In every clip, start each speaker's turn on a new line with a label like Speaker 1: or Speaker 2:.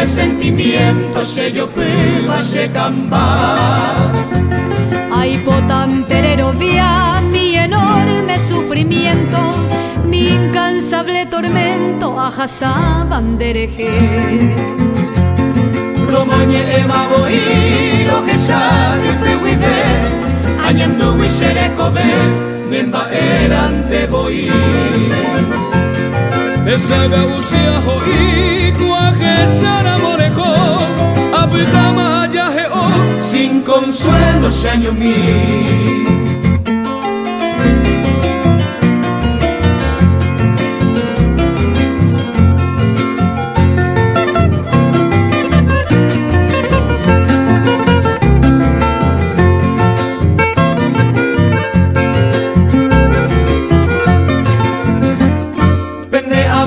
Speaker 1: sentimiento se yo piba se camba.
Speaker 2: Ay, potanterero vía mi enorme sufrimiento, mi incansable tormento a Hasabandereje.
Speaker 1: Romañe ema voy lo que sabe pehuide, añando wisere kobe, memba erante voy.
Speaker 3: Esaga usia hoi kuaje sara morejo, abdama yaje o
Speaker 1: sin consuelo se año mí.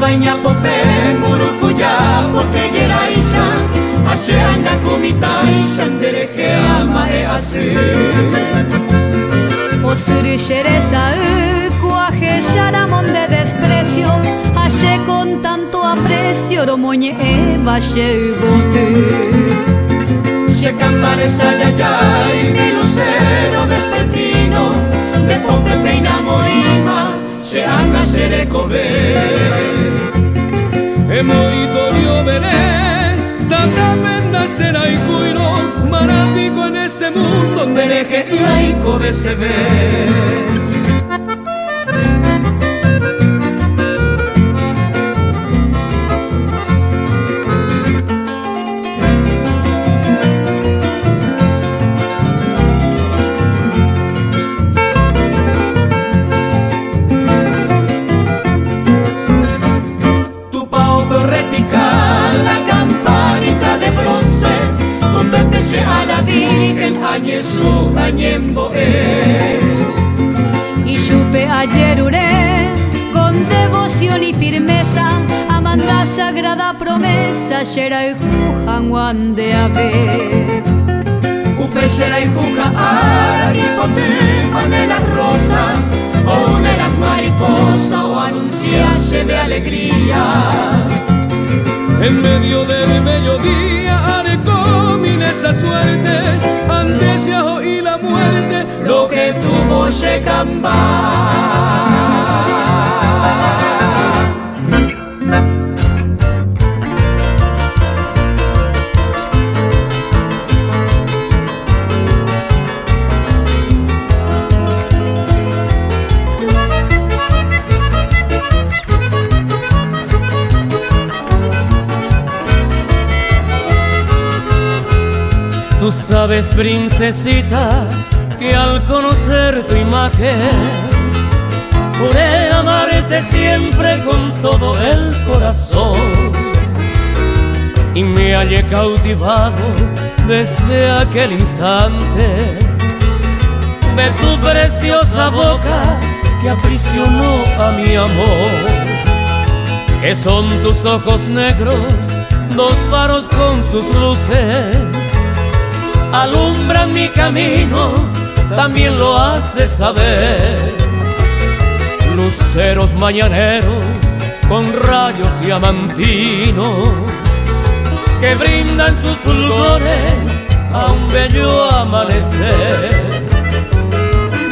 Speaker 1: Baina pope, murukuya, potellera izan, asean da kumita izan dereje ama eazi.
Speaker 2: Osuri xereza, cuaje xaramón de desprecio, hace con tanto aprecio, romoñe eva xegote.
Speaker 1: Se cambare sayayay, mi lucero despertino, de pope peina moima, se anga serekobe.
Speaker 3: Emoitorio veré, tanta pena será y cuiro, marapico en este mundo,
Speaker 1: dereje y aikobe se ve. A la Virgen Añezú Añemboé.
Speaker 2: Y supe ayer uré con devoción y firmeza, amanda sagrada promesa, Shera y Jujan Juan de Ave.
Speaker 1: Upe Shera y Juja Araripote, de las rosas, o une las mariposas, o anunciase de alegría.
Speaker 3: En medio del mediodía arecomine esa suerte, antes ya oí la muerte,
Speaker 1: lo que tuvo se camba.
Speaker 4: Tú sabes, princesita, que al conocer tu imagen juré amarte siempre con todo el corazón y me hallé cautivado desde aquel instante de tu preciosa boca que aprisionó a mi amor, que son tus ojos negros, dos faros con sus luces, alumbran mi camino, también lo has de saber. Luceros mañaneros con rayos diamantinos que brindan sus fulgores a un bello amanecer.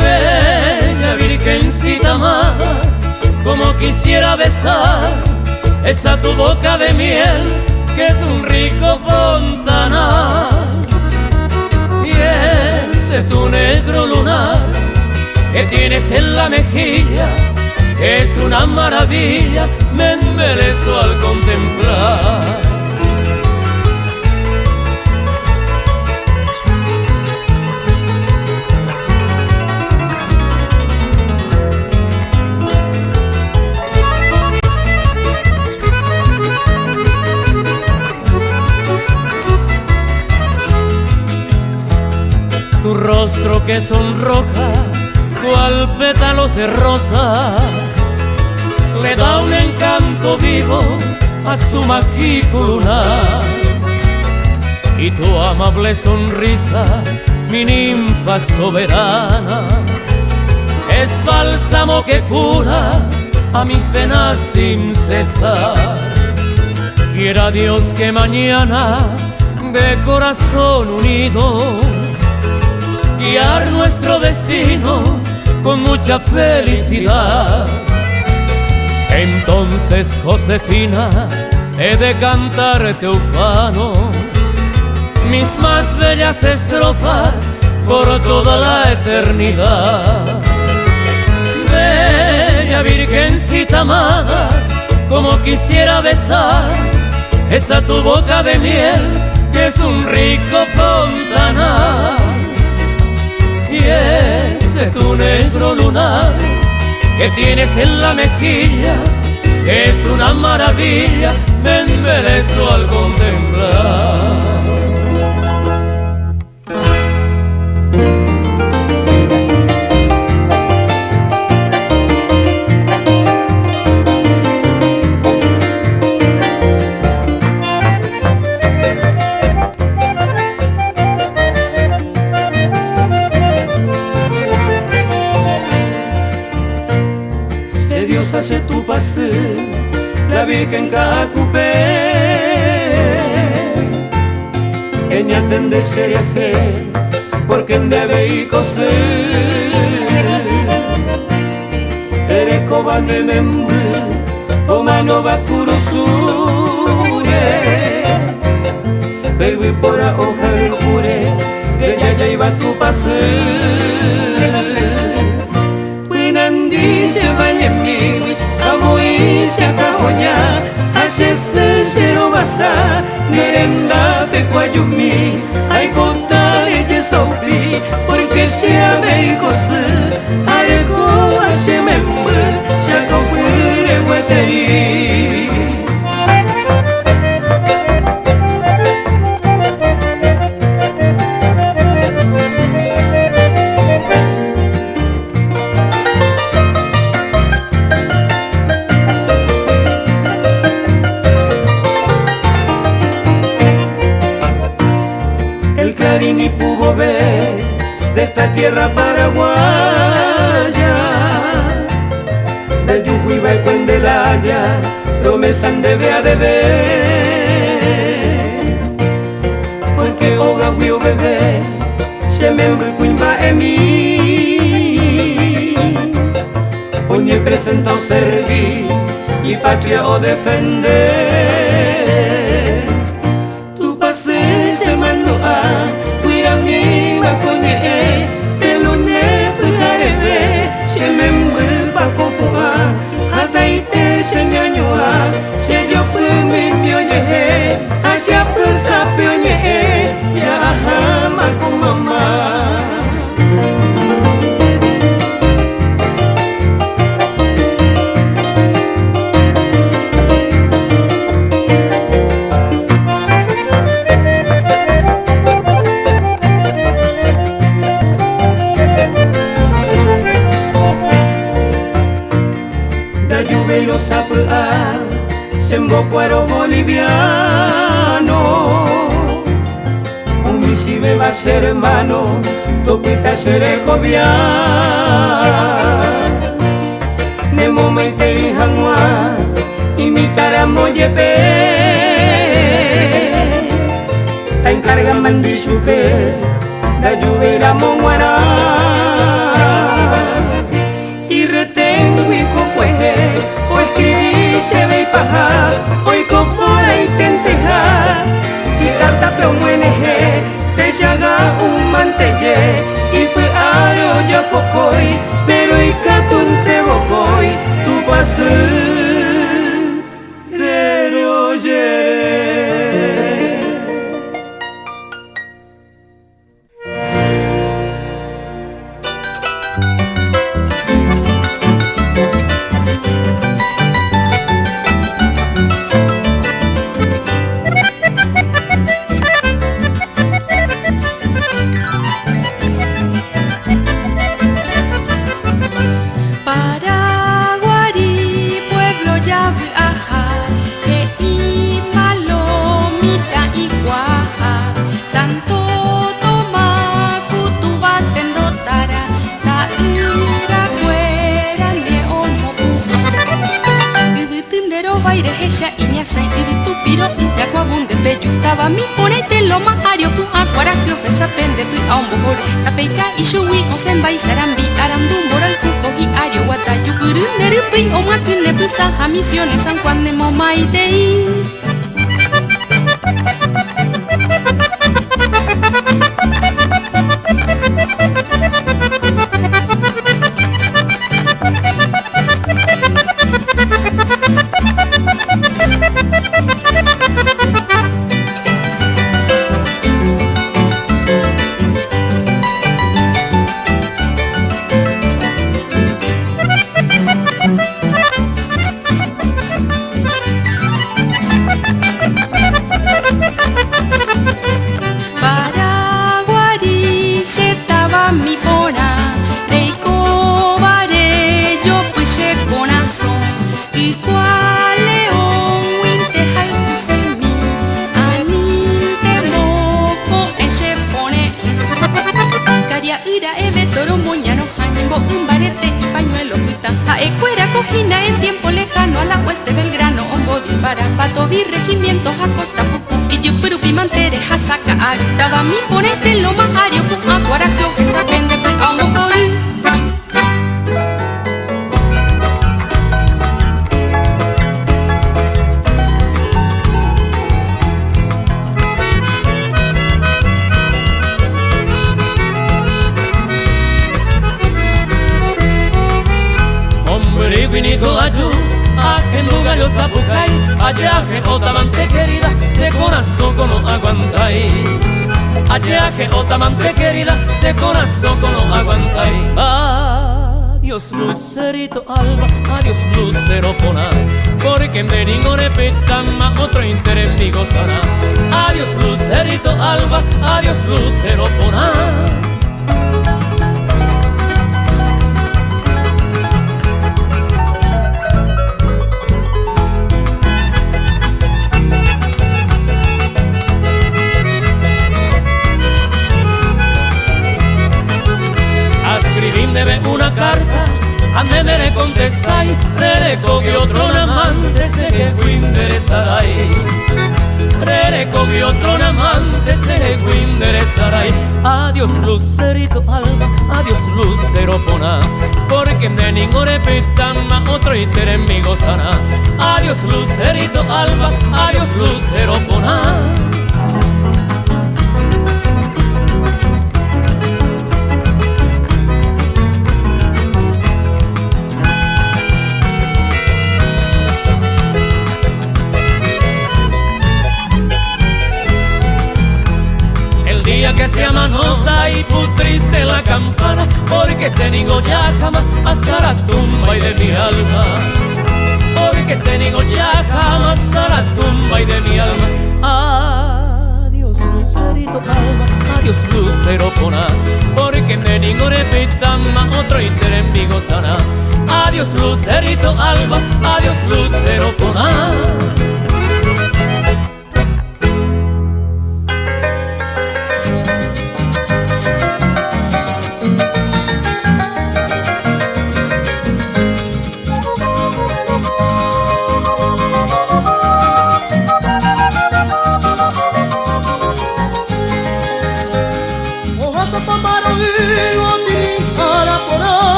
Speaker 4: Bella virgencita amada, como quisiera besar esa tu boca de miel que es un rico fontanal. Ese tu negro lunar que tienes en la mejilla es una maravilla, me embelezo al contemplar. Tu rostro que sonroja cual pétalos de rosa le da un encanto vivo a su mágico lunar, y tu amable sonrisa, mi ninfa soberana, es bálsamo que cura a mis penas sin cesar. Quiera Dios que mañana de corazón unido guiar nuestro destino con mucha felicidad. Entonces, Josefina, he de cantarte ufano mis más bellas estrofas por toda la eternidad. Bella virgencita amada, como quisiera besar esa tu boca de miel que es un rico fontanal, y ese tu negro lunar que tienes en la mejilla, que es una maravilla, me embelezo al contemplar.
Speaker 5: Hace tu pase la Virgen Cacupé, ella tende seriaje porque en debe y coser ereco van de membre o mano va curosure baby por a hoja el jure ella ya iba tu pase se vale mi amoy se acajoña hace cero basa merenda pecuayumi ay bota ella saupi porque se ame y cose algo hace membre se acopure guateri. Ni pudo ver de esta tierra paraguaya, de Yujuiba y Cuendelaya, promesa debe a deber, porque hoga huio bebé, se me embuimba en mí, oñe presenta o servir y patria o defender, tu pase se mandó a mi bacoñe, te lo negaré, se me envuelva copoa, hataite se ñañoa, se yo premi mioñe, hacia presa pioñe, ya jama con mamá. Sembocuero boliviano, un misive va a ser hermano, topita seré cobia. Nemo meite y janua, imitará moyepe. Ta encarga mandi chupe, da lluvia monguara. Y retengo y cocueje, o escribí se ve y paja, hoy copora y tenteja, y carta peomueneje, te llaga un mantelle, y fue aro ya pocoy, pero y catun te bocoy, tu pase de oye.
Speaker 6: Para yutaba mi ponete lo mahario ku akwara kyo pesa pende tu aumbo tapeika ishui osen bai sarambi arandu moral ku kohi ario wata yukuru nerupi omakune pusa a misiones San Juan de Momaitei. En tiempo lejano a la hueste Belgrano Ombo dispara, Patobi, regimientos a Costa Pupu y Yupurupi mantere Hasaka Aritaba mi ponete lo mahario Pum acuaraclo que saben de pe a un
Speaker 4: Guinico ayu, ajenduga yo sapucay, ayaje otamante querida, se corazón como aguantai. Ayaje otamante querida, se corazón como aguantai. Adiós lucerito alba, adiós lucero pona, porque me digo repitama otro interés mi gozará. Adiós lucerito alba, adiós lucero pona. Debe una carta, a me le contestai, le cogí otro amante, se que cu interesarai. Le cogí otro amante, se que cu interesarai. Adiós lucerito alba, adiós lucero pona, porque me ningo repitama otro interés mi gozará. Adiós lucerito alba, adiós lucero pona. Que se amanota y putriste la campana, porque se nigo ya jamás hasta la tumba y de mi alma. Porque se nigo ya jamás hasta la tumba y de mi alma. Adiós lucerito alba, adiós lucero pona, porque me nigo repitama otro interés mi gozará. Adiós lucerito alba, adiós lucero pona.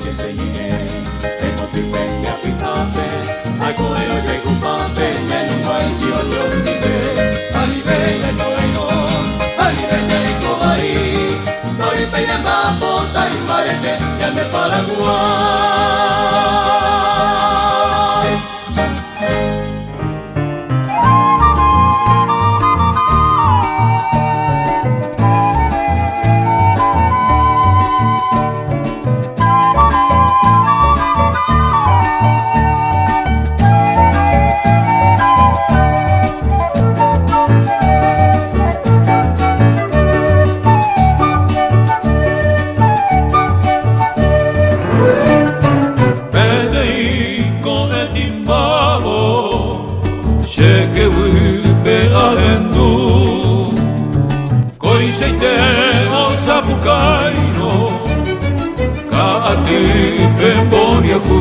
Speaker 7: Que se llegue, el potipeña pisate.
Speaker 3: te o sapucaino Kaati pemboniaku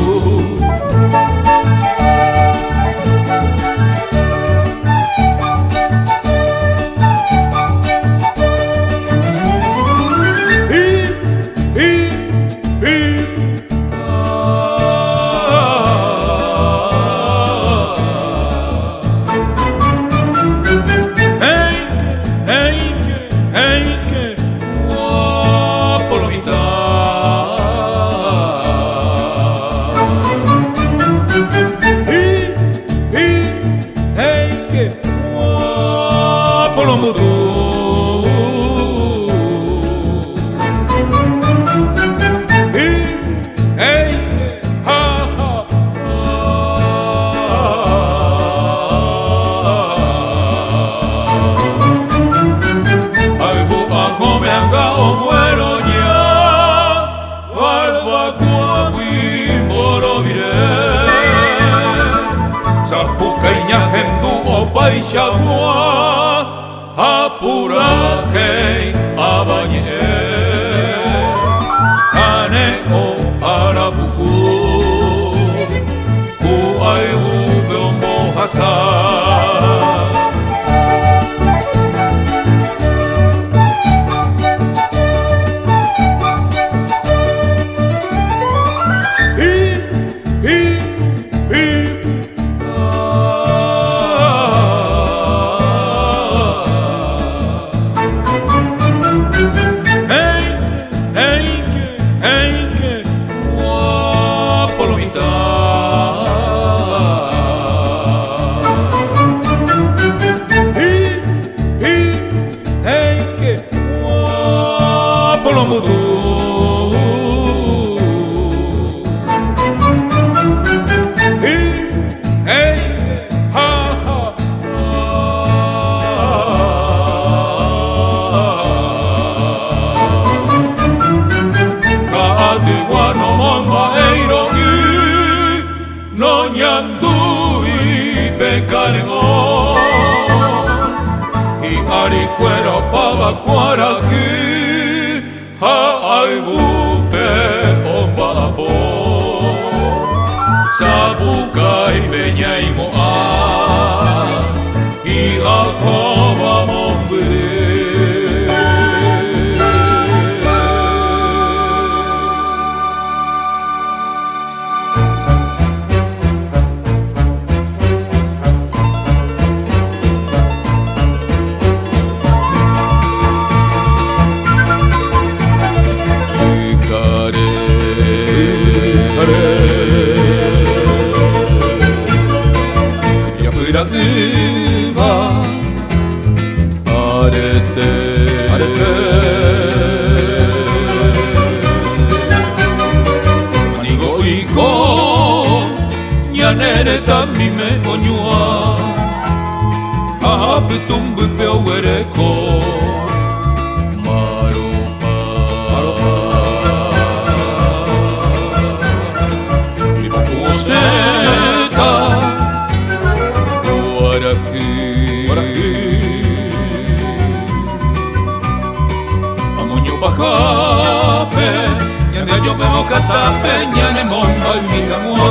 Speaker 3: Paixagua apurake abañe Kaneko arabuku Kuaibu beombo hasa Kuaraki ha'aibupe ompapo Sabukai beñai mo'a Hi'akoba mombiri Nere tammi me onyua Ahapitumbu peowereko Maropa Lipakuseta Waraki Amonyo bajape Yande yo me mokatape Nyane momba umikamua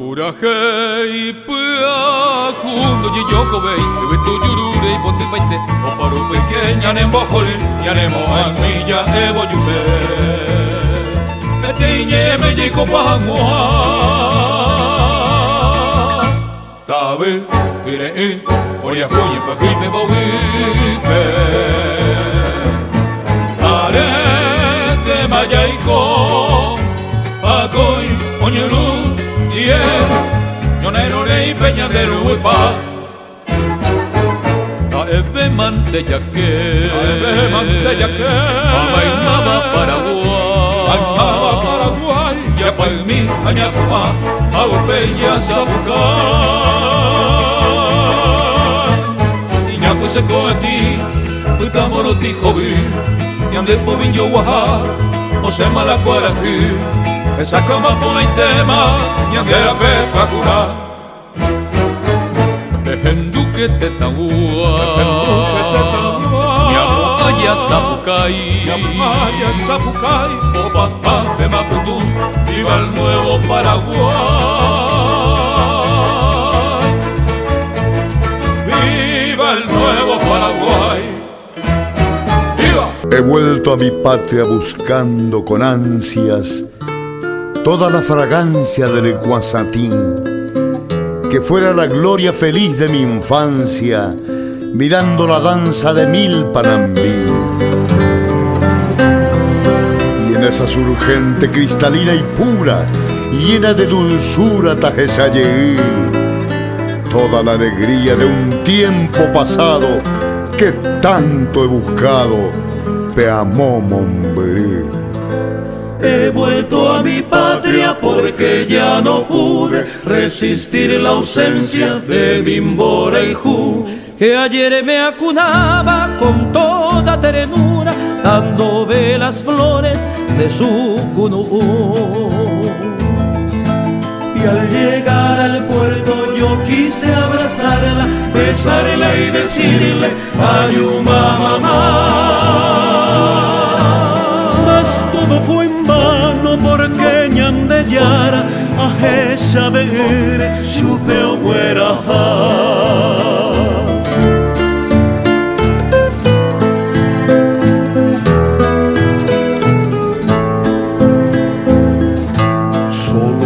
Speaker 3: Urahei pua kundo ye yoko bei Ebe tu yurure y ponte paite O paru pequeña ne mbojoli Ya ne moa milla evo yupe Ete iñe me yiko pangua Tabe ire i Oria kuyi pa kime bo wipe Arete mayaiko Akoi onyuru Yonero rei peña de rupa Aebe mante yaque Amainaba Paraguay Ya palmi añapua Ago peña sabuca Iñaco se coeti Utamoro tijobi Yande povinyo waha Ose malacuaraki Esa cama pone tema, ñandera pepa cura. Dejendu que te tagua, ñapo Yapaya Zapucay, Opa, de Maputu, viva el nuevo Paraguay, viva el nuevo Paraguay, viva.
Speaker 7: He vuelto a mi patria buscando con ansias toda la fragancia del Guasatín, que fuera la gloria feliz de mi infancia, mirando la danza de mil panambí. Y en esa surgente cristalina y pura, llena de dulzura Tajesayé, toda la alegría de un tiempo pasado que tanto he buscado, Peamó Mombré.
Speaker 5: He vuelto a mi patria porque ya no pude resistir la ausencia de Bimbora y Ju, que ayer me acunaba con toda ternura, dándome las flores de su cunú. Y al llegar al puerto yo quise abrazarla, besarla y decirle ayuma mamá. Mas todo fue en vano porque ñandeyara a ella ver chupeo güera.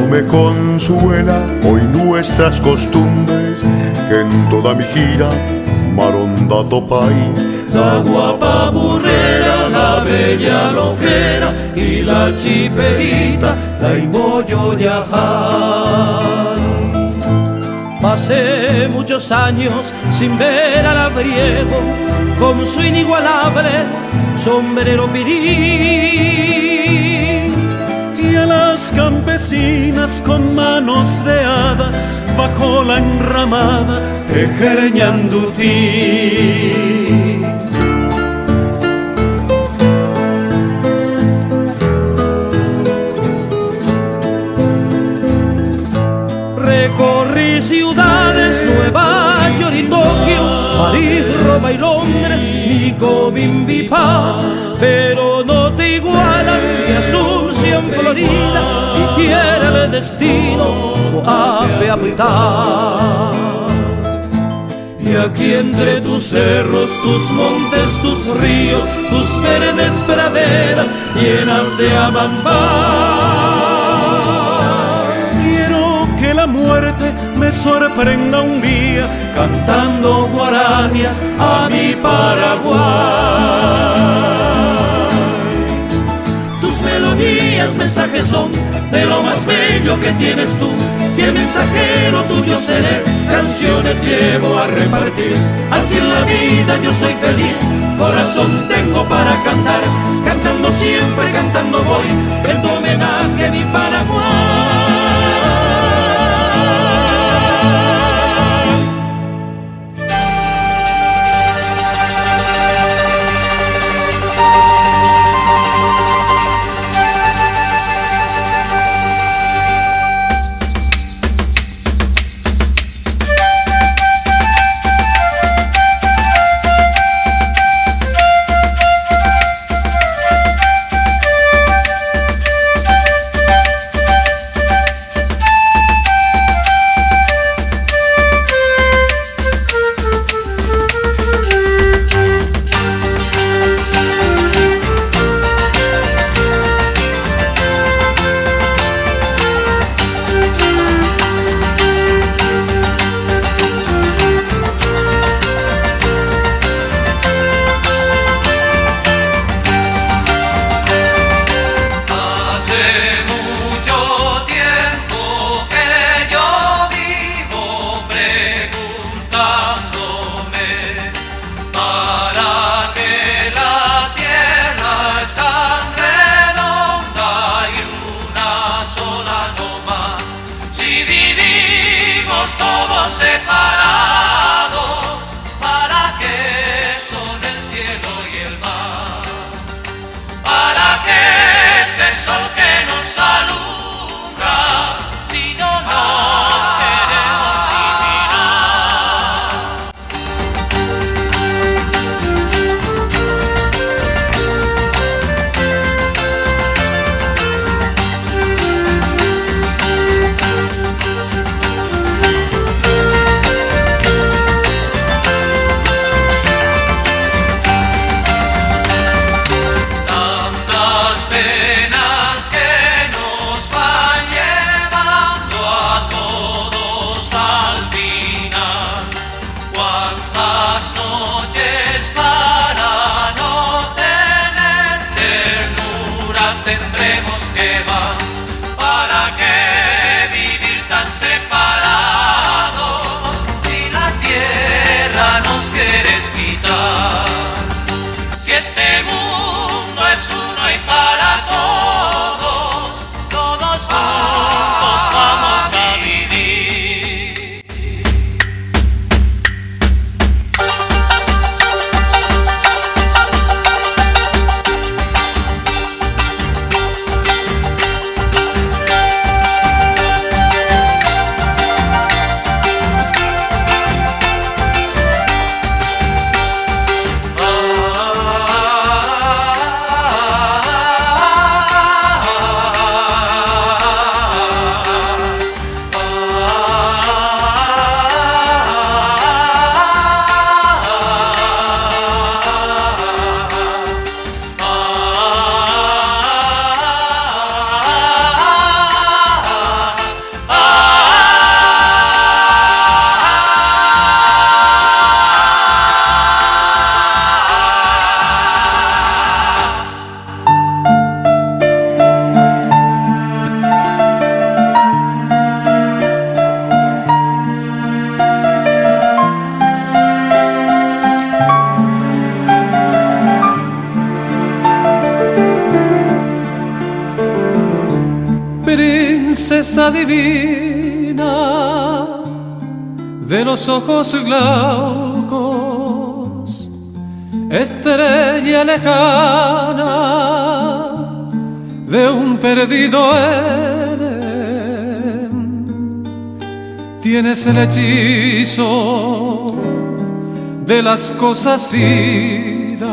Speaker 7: Me consuela hoy nuestras costumbres, que en toda mi gira Maronda topay.
Speaker 5: La guapa burrera, la bella lojera y la chiperita, la imbollo yajay. Pasé muchos años sin ver al abriego, con su inigualable sombrero pirín, y a las campesinas con manos de hada bajo la enramada tejer ñandutí. Recorrí ciudades, Nueva York y Tokio, París, Roma y Londres, Nico, Bimbipá, pero no te igualan ni Asunción, Florida, y quiera el destino Coape apretar. Y aquí entre tus cerros, tus montes, tus ríos, tus verdes praderas llenas de amambá, que la muerte me sorprenda un día cantando guaranías a mi Paraguay. Tus melodías, mensajes son de lo más bello que tienes tú. Fiel mensajero tuyo seré, canciones llevo a repartir. Así en la vida yo soy feliz, corazón tengo para cantar. Cantando siempre, cantando voy, en tu homenaje mi Paraguay.
Speaker 8: belleza divina de los ojos glaucos, estrella lejana de un perdido Edén. Tienes el hechizo de las cosas idas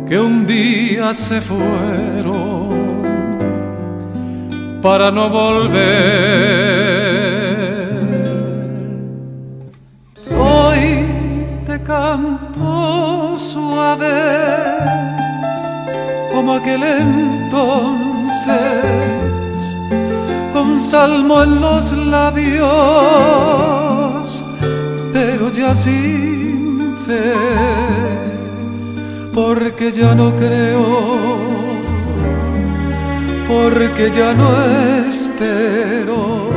Speaker 8: que un día se fueron para no volver. Hoy te canto suave como aquel entonces, con salmo en los labios, pero ya sin fe, porque ya no creo, porque ya no espero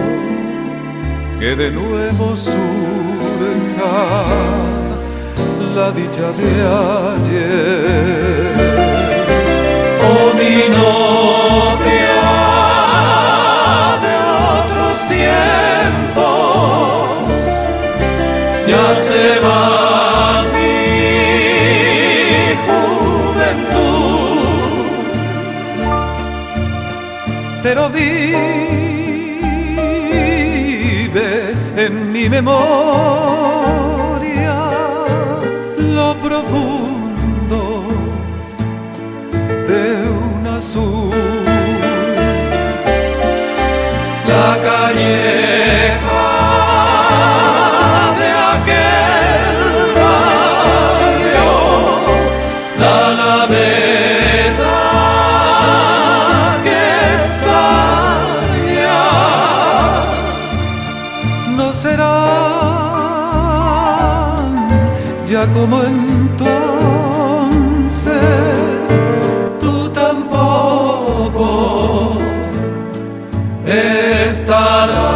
Speaker 8: que de nuevo surja la dicha de ayer. Oh, mi novia de otros tiempos, ya se va mi juventud, pero vive en mi memoria lo profundo de un azul. La calleja de aquel barrio, la alameda que extraña, no serán ya como entonces. Tú tampoco estarás.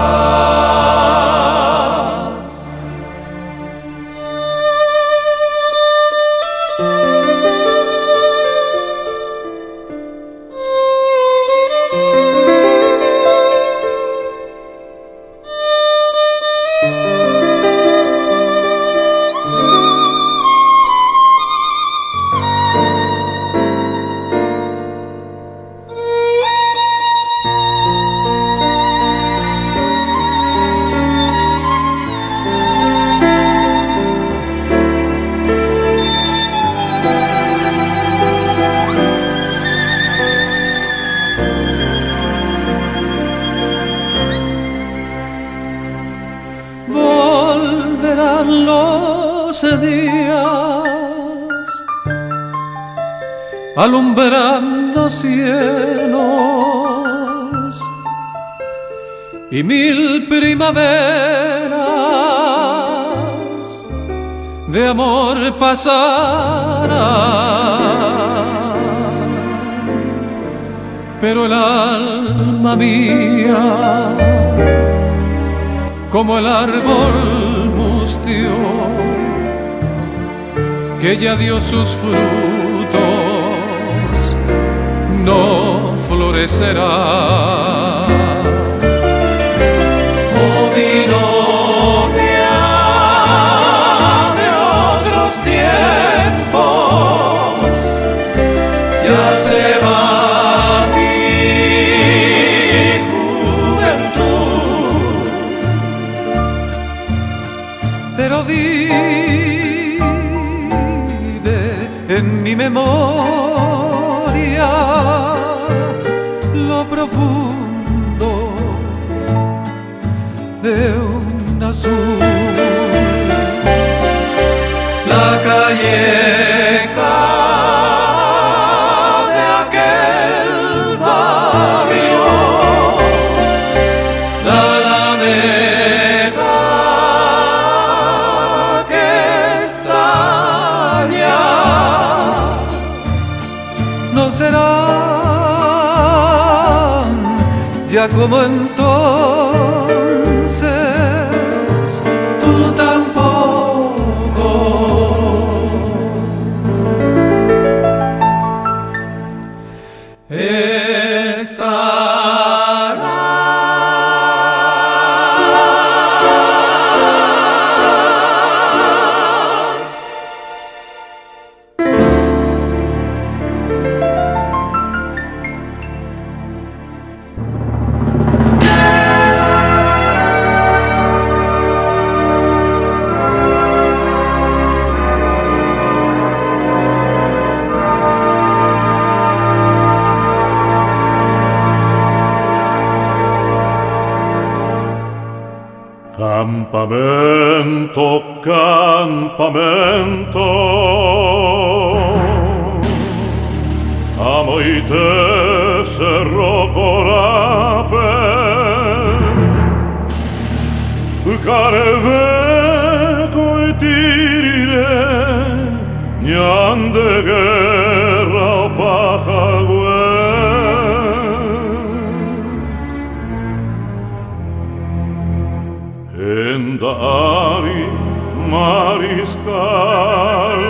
Speaker 8: Volverán los días alumbrando cielos y mil primaveras de amor pasarán, pero el alma mía, como el árbol mustio que ya dio sus frutos, no florecerá. Oh, mi novia de otros tiempos, ya se va mi juventud, pero vive en mi memoria lo profundo de un azul. La calleja de aquel barrio, la alameda que estalla, no serán ya como entonces. Tú tampoco estarás. Campamento, campamento, amo y te cerro corape, carebeco y tirire, ñan de guerra o pajagüe. Endari mariscal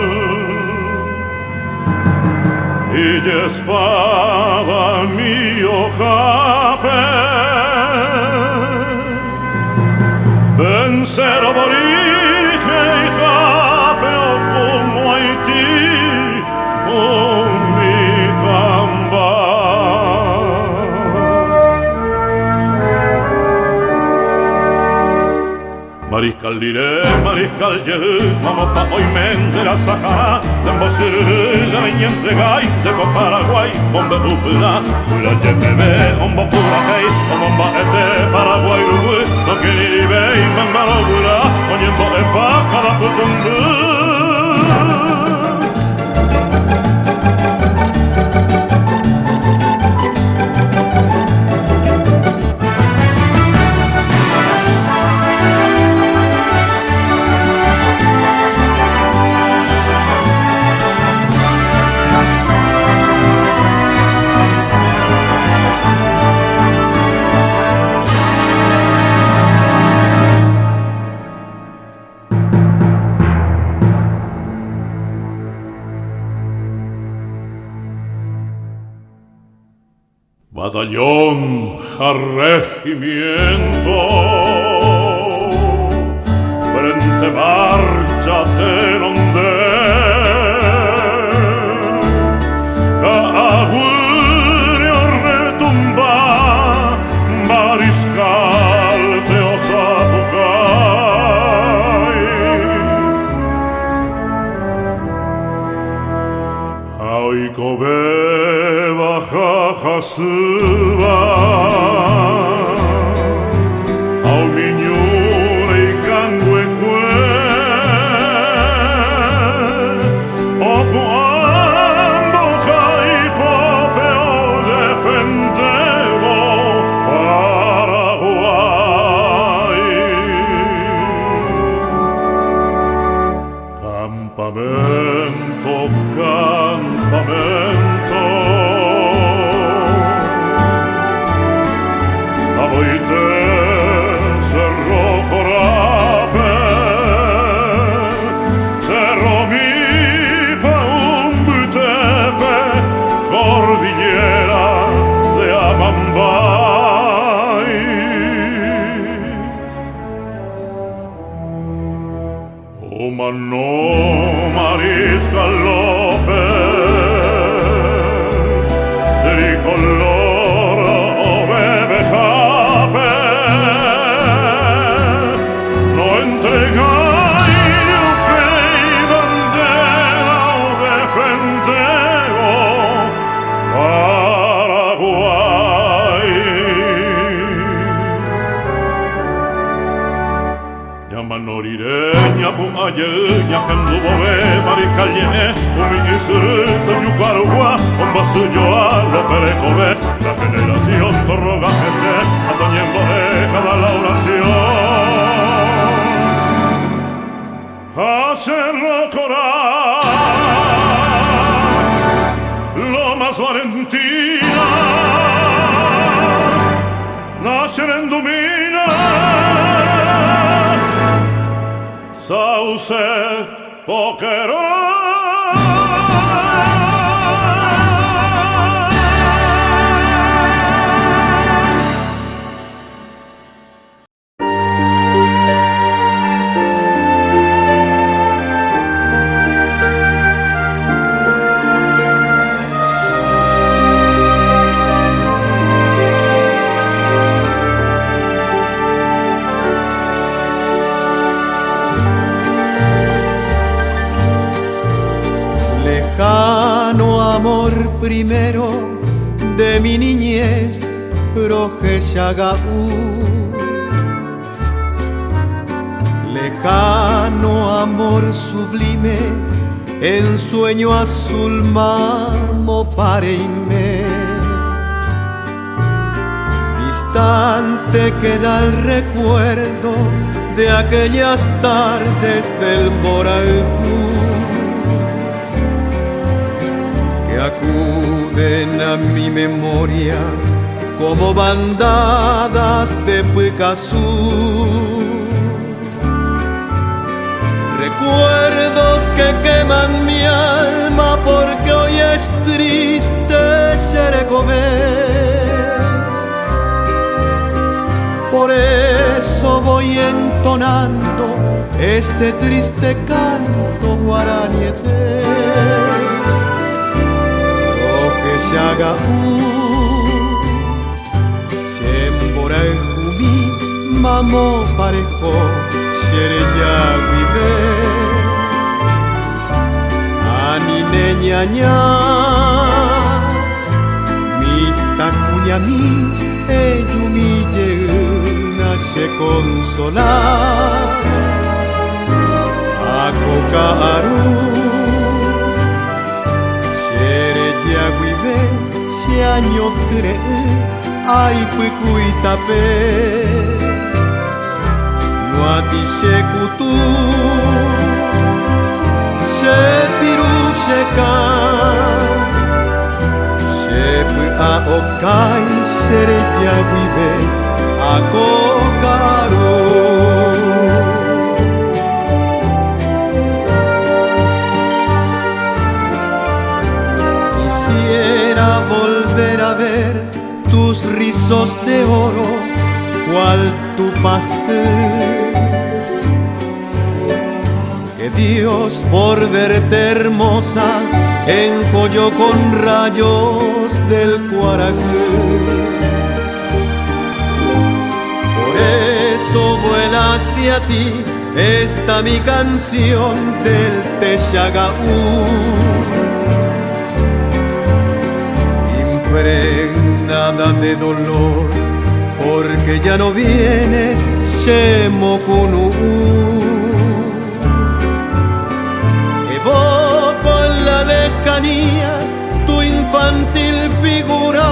Speaker 8: y espada mio cape vencer o morir que cape o como Haití o mi gamba. Mariscal diré, mariscal yehu, vamos pa' hoy mente la Sahara, tembo sururu, la veña entregay, de co Paraguay, bombe upula, pula yemebe, ombo pura hey, omba ete, Paraguay Uruguay, no quiere ir bey, mangaro pula, oyendo epa, cada putundu. Batallón a regimiento, frente marcha tenonde, cagurio retumba, mariscal te osapucay, aoikobe Jasuba au miñure y canguecue o cuando caipo peo defendebo Paraguay. Campamento, campamento, cerro corape, cerro mi pa un butepe, cordillera de Amambay. O mano Mariscal López, tricolor o bebe jape, no entregáis y bandera o defendeo Paraguay. Llama norireña pun ayeña gendubobe mariscal llene umi isruto yucarugua bomba suyo a lo perecobe la generación torroga gente atoñendo cada la oración hacerlo corar lo más valentina nacer en Dumina sauce poquero.
Speaker 9: Amor primero de mi niñez, Roje Chagaú, lejano amor sublime, en sueño azul mamo pareime. Distante queda el recuerdo de aquellas tardes del Morajú, que acuden a mi memoria como bandadas de Picazú. Recuerdos que queman mi alma porque hoy es triste Xerecové. Por eso voy entonando este triste canto guaranieté. Lo que se haga Xemborajumi, mamo parejo, Xereyaguibe, Anineñaña, mi tacuñami, eyumille. Se consolar a Cocaru, Xereyaguibe, se añotre, ay Puicuitape, no a ti se cutú, se piru se can, se a Ocay, Xereyaguibe, a Cocaru. Quisiera volver a ver tus rizos de oro, cual tu pasé. Que Dios por verte hermosa enjolló con rayos del Cuarajú. Eso vuela hacia ti esta mi canción del Texagaú, impregnada de dolor, porque ya no vienes, Xemocunú. Evoco en la lejanía tu infantil figura,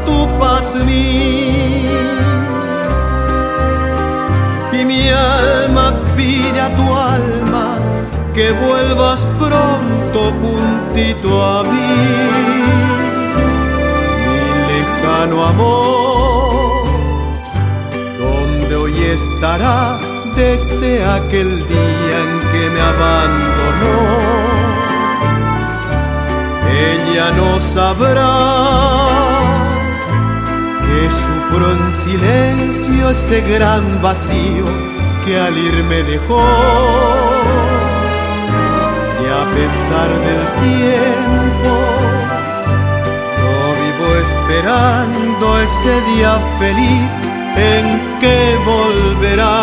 Speaker 9: tu paz mía. Y mi alma pide a tu alma que vuelvas pronto juntito a mí. Mi lejano amor, donde hoy estará desde aquel día en que me abandonó. Ella no sabrá que sufro en silencio ese gran vacío que al ir me dejó. Y a pesar del tiempo, yo vivo esperando ese día feliz en que volverá.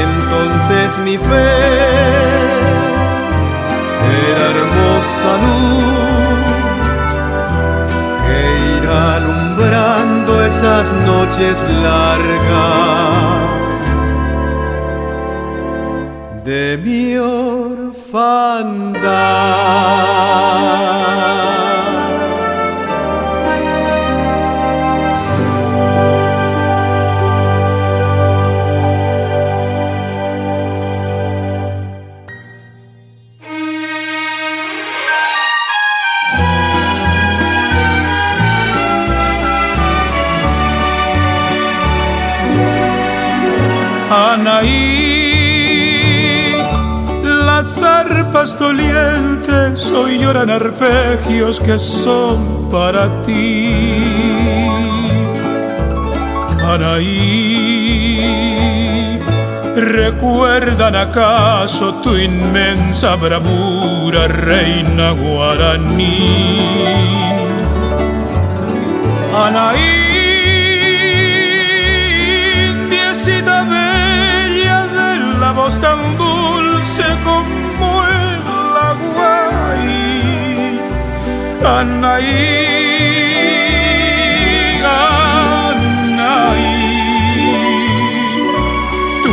Speaker 9: Entonces mi fe será hermosa luz que irá alumbrando esas noches largas de mi orfandad.
Speaker 3: Anaí, las arpas dolientes hoy lloran arpegios que son para ti. Anaí, ¿recuerdan acaso tu inmensa bravura, reina guaraní? Anaí, la voz tan dulce como el aguay. Anaí, Anaí, tu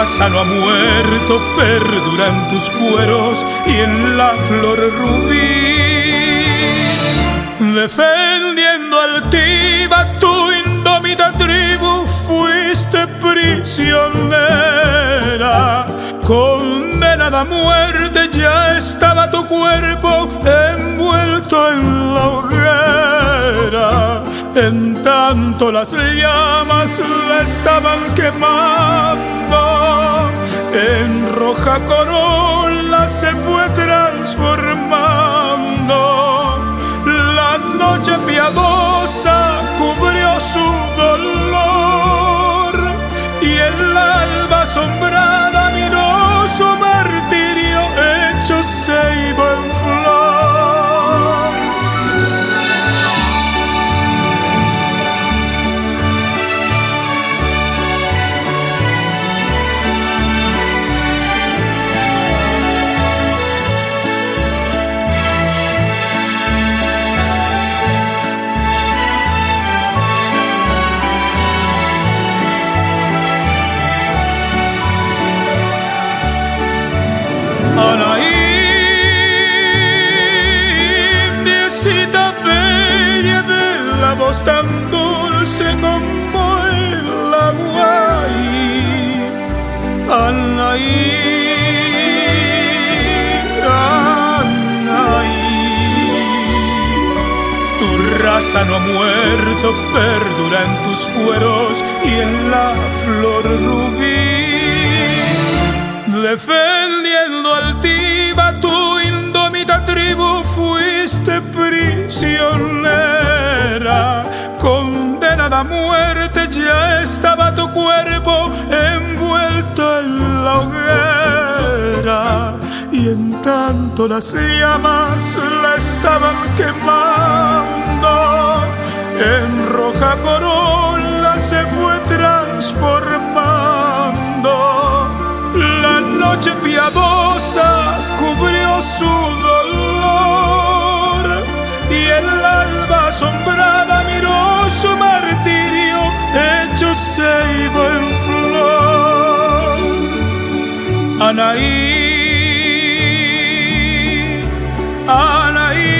Speaker 3: raza no ha muerto, perdura en tus fueros y en la flor rubí. Defendiendo altiva tu indómita tribu, fuiste prisionera. Condenada a muerte ya estaba tu cuerpo envuelto en la hoguera. En tanto las llamas la estaban quemando, en roja corola se fue transformando. La noche piadosa cubrió su dolor y el alba asombrada miró su martirio hecho ceibo en flor. Indiecita bella de la voz tan dulce como el agua, Anaí, Anaí. Tu raza no ha muerto, perdura en tus fueros y en la flor rubí. Defendiendo altiva tu indómita tribu, fuiste prisionera. Condenada a muerte ya estaba tu cuerpo envuelto en la hoguera. Y en tanto las llamas la estaban quemando, en roja corola se fue transformando. La noche piadosa cubrió su dolor y el alba asombrada miró su martirio hecho ceibo en flor. Anaí, Anaí.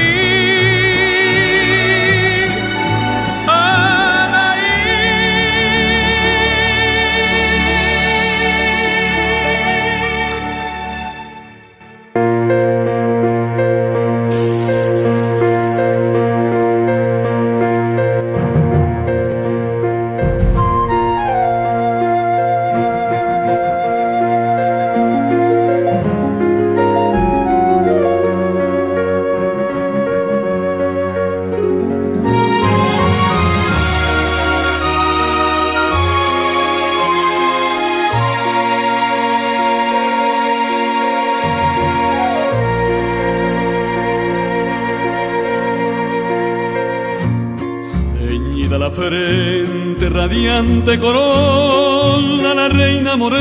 Speaker 10: La frente radiante corona la reina morena,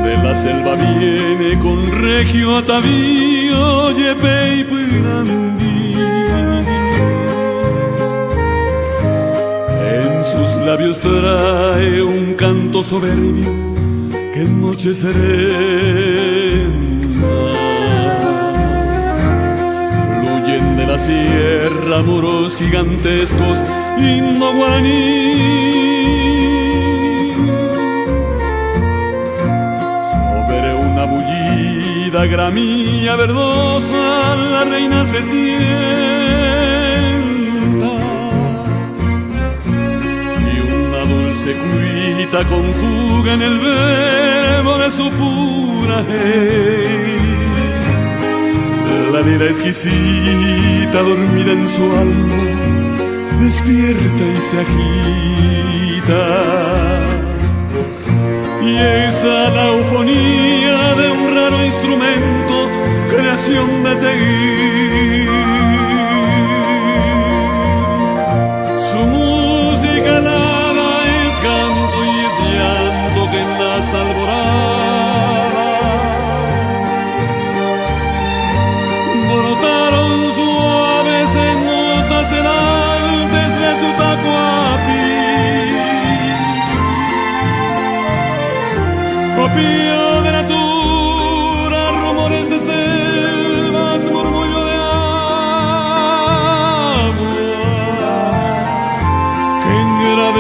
Speaker 10: de la selva viene con regio atavío yepe y pirandí. En sus labios trae un canto soberbio que en noche serena de la sierra, muros gigantescos, himno guaraní. Sobre una bullida gramilla verdosa la reina se sienta y una dulce cuita conjuga en el verbo de su pura hey. La lira exquisita dormida en su alma despierta y se agita, y esa la eufonía de un raro instrumento, creación de Teguí. Su música alada es canto y es llanto que en las alboradas brotaron suaves en notas helantes de su tacuapi.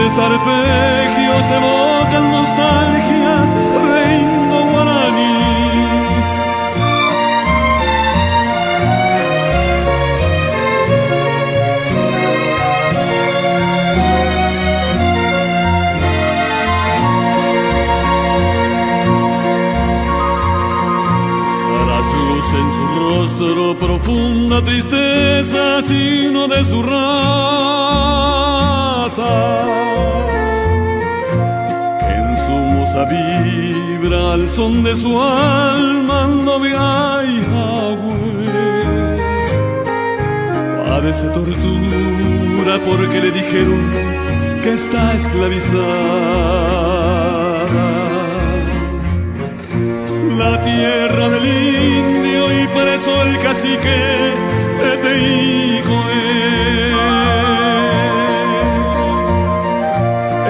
Speaker 10: dulces arpegios evocan nostalgias de indo-guaraní. En su rostro profunda tristeza, sino de su raza. En su musa vibra al son de su alma, no hay padece tortura porque le dijeron que está esclavizada. La tierra del indio y preso el cacique de Teijoé.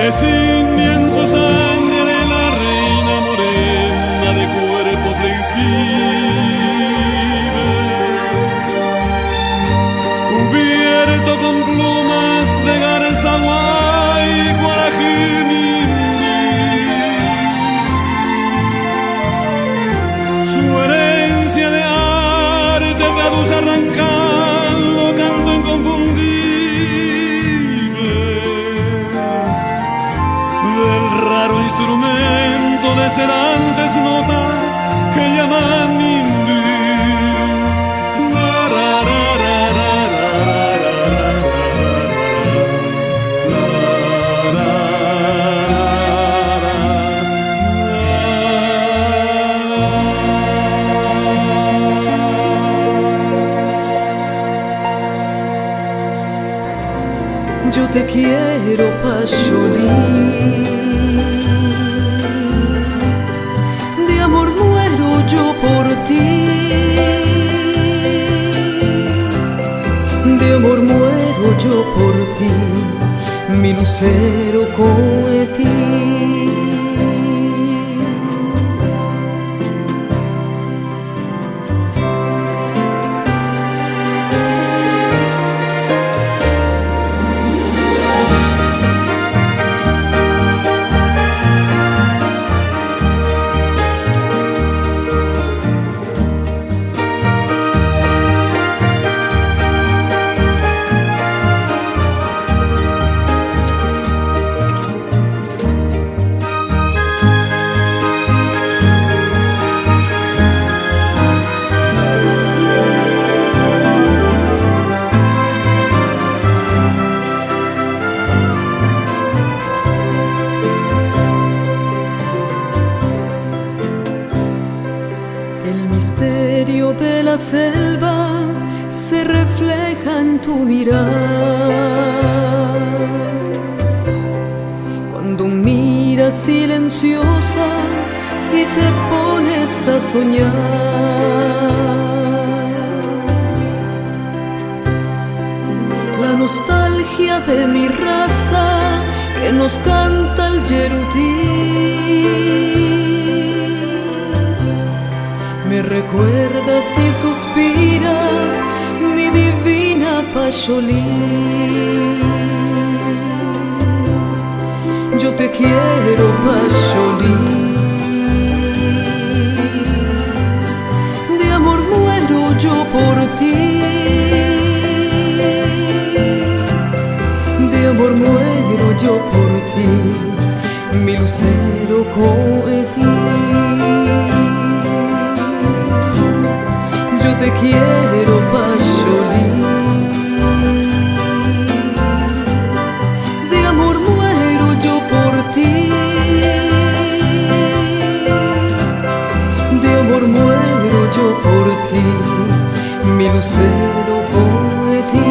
Speaker 10: Es india en su sangre la reina morena de cuerpo flexible, cubierto con plumas de garza guay, guarajini. Su herencia de arte traduce arrancando canto inconfundible del raro instrumento de sedantes notas que llaman hindi.
Speaker 5: Yo te quiero, Pacholí, de amor muero yo por ti, de amor muero yo por ti, mi lucero coetí. De la selva se refleja en tu mirar cuando miras silenciosa y te pones a soñar. La nostalgia de mi raza que nos canta el yerutí me recuerdas y suspiras, mi divina Pacholí. Yo te quiero, Pacholí, de amor muero yo por ti, de amor muero yo por ti, mi lucero coetí. Yo te quiero, Pacholí, de amor muero yo por ti, de amor muero yo por ti, mi lucero coetí.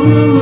Speaker 1: tú.